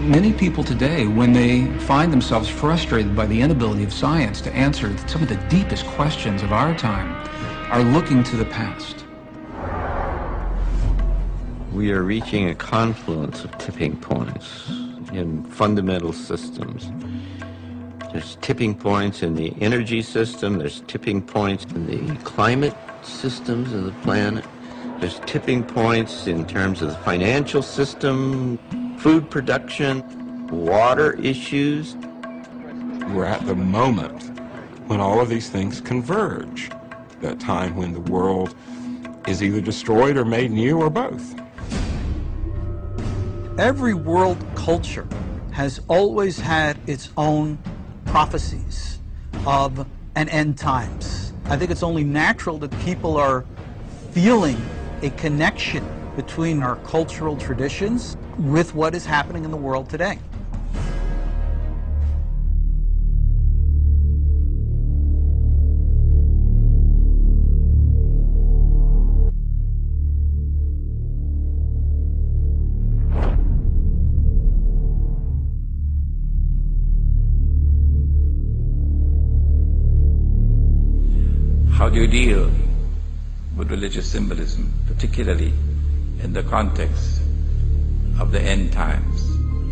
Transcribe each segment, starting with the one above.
Many people today, when they find themselves frustrated by the inability of science to answer some of the deepest questions of our time, are looking to the past. We are reaching a confluence of tipping points in fundamental systems. There's tipping points in the energy system, there's tipping points in the climate systems of the planet, there's tipping points in terms of the financial system, food production, water issues. We're at the moment when all of these things converge, that time when the world is either destroyed or made new or both. Every world culture has always had its own prophecies of an end times. I think it's only natural that people are feeling a connection between our cultural traditions with what is happening in the world today. How do you deal with religious symbolism, particularly in the context of the end times,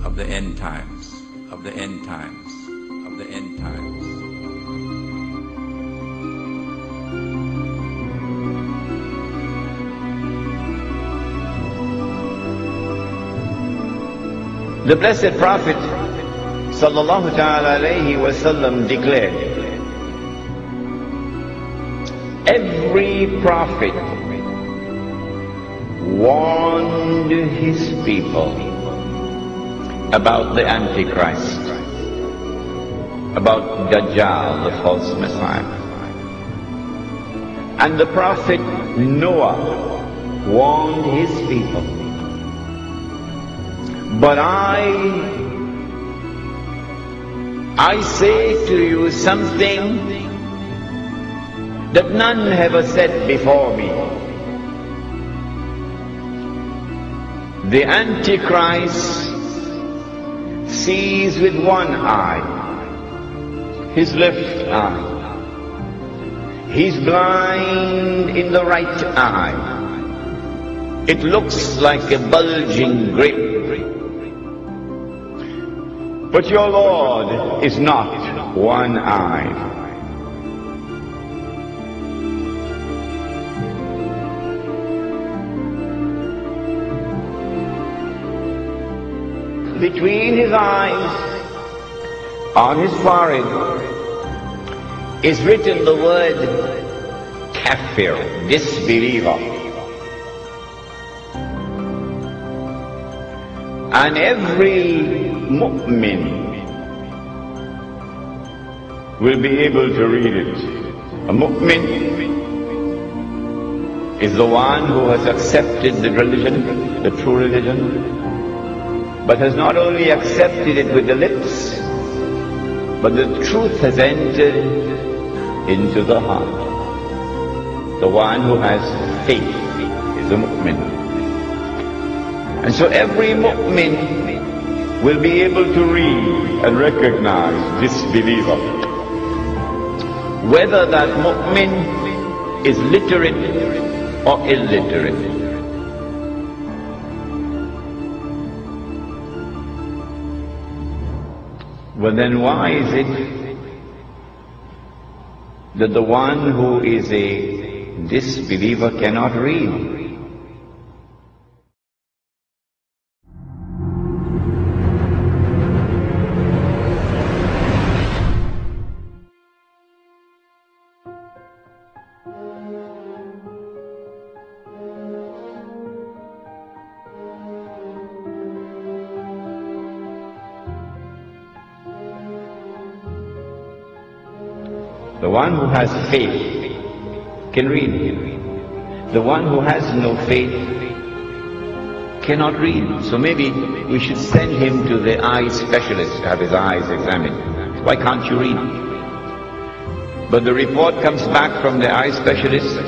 of the end times, of the end times, of the end times? The Blessed Prophet sallallahu ta'ala alayhi wasallam declared, every prophet warned his people about the Antichrist, about Dajjal, the false Messiah. And the prophet Noah warned his people. But I say to you something that none have said before me. The Antichrist sees with one eye, his left eye. He's blind in the right eye. It looks like a bulging grape. But your Lord is not one-eyed. Between his eyes, on his forehead, is written the word kafir, disbeliever. And every mu'min will be able to read it. A mu'min is the one who has accepted the religion, the true religion, but has not only accepted it with the lips, but the truth has entered into the heart. The one who has faith is a mu'min. And so every mu'min will be able to read and recognize this believer. Whether that mu'min is literate or illiterate. Well, then why is it that the one who is a disbeliever cannot read? The one who has faith can read. The one who has no faith cannot read. So maybe we should send him to the eye specialist to have his eyes examined. Why can't you read? But the report comes back from the eye specialist,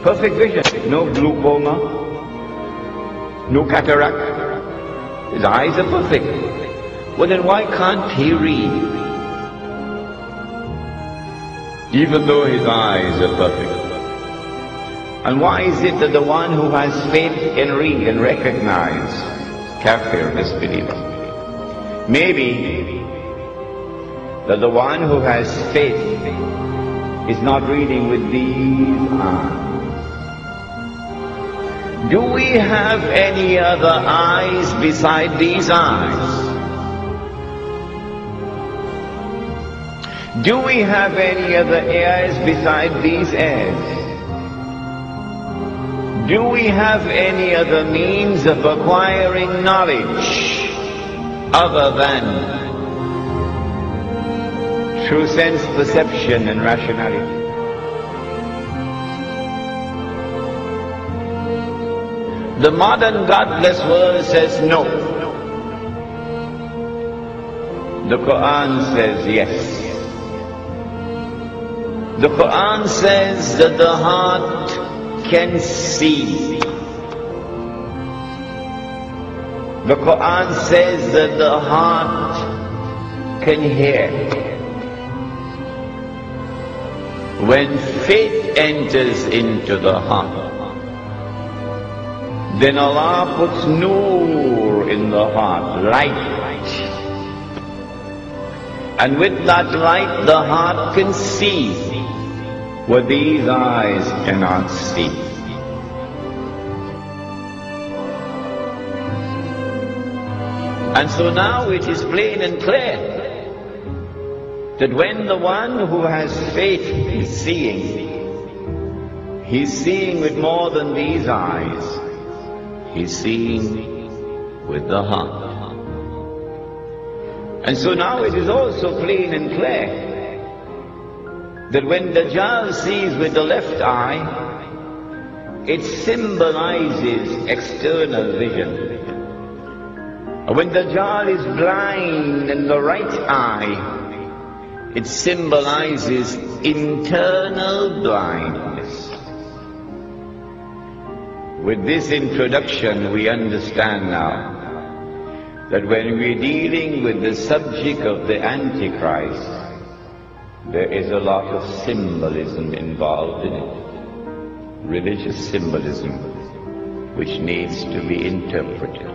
perfect vision, no glaucoma, no cataract, His eyes are perfect. Well, then why can't he read? Even though his eyes are perfect. And why is it that the one who has faith can read and recognize kafir, disbeliever? Maybe that the one who has faith is not reading with these eyes. Do we have any other eyes beside these eyes? Do we have any other ears beside these ears? Do we have any other means of acquiring knowledge other than through sense perception and rationality? The modern godless world says no. The Quran says yes. The Quran says that the heart can see. The Quran says that the heart can hear. When faith enters into the heart, then Allah puts noor in the heart, light. And with that light, the heart can see what these eyes cannot see. And so now it is plain and clear that when the one who has faith is seeing, he's seeing with more than these eyes. He's seeing with the heart. And so now it is also plain and clear that when Dajjal sees with the left eye, it symbolizes external vision. And when Dajjal is blind in the right eye, it symbolizes internal blindness. With this introduction, we understand now that when we're dealing with the subject of the Antichrist, there is a lot of symbolism involved in it. Religious symbolism, which needs to be interpreted.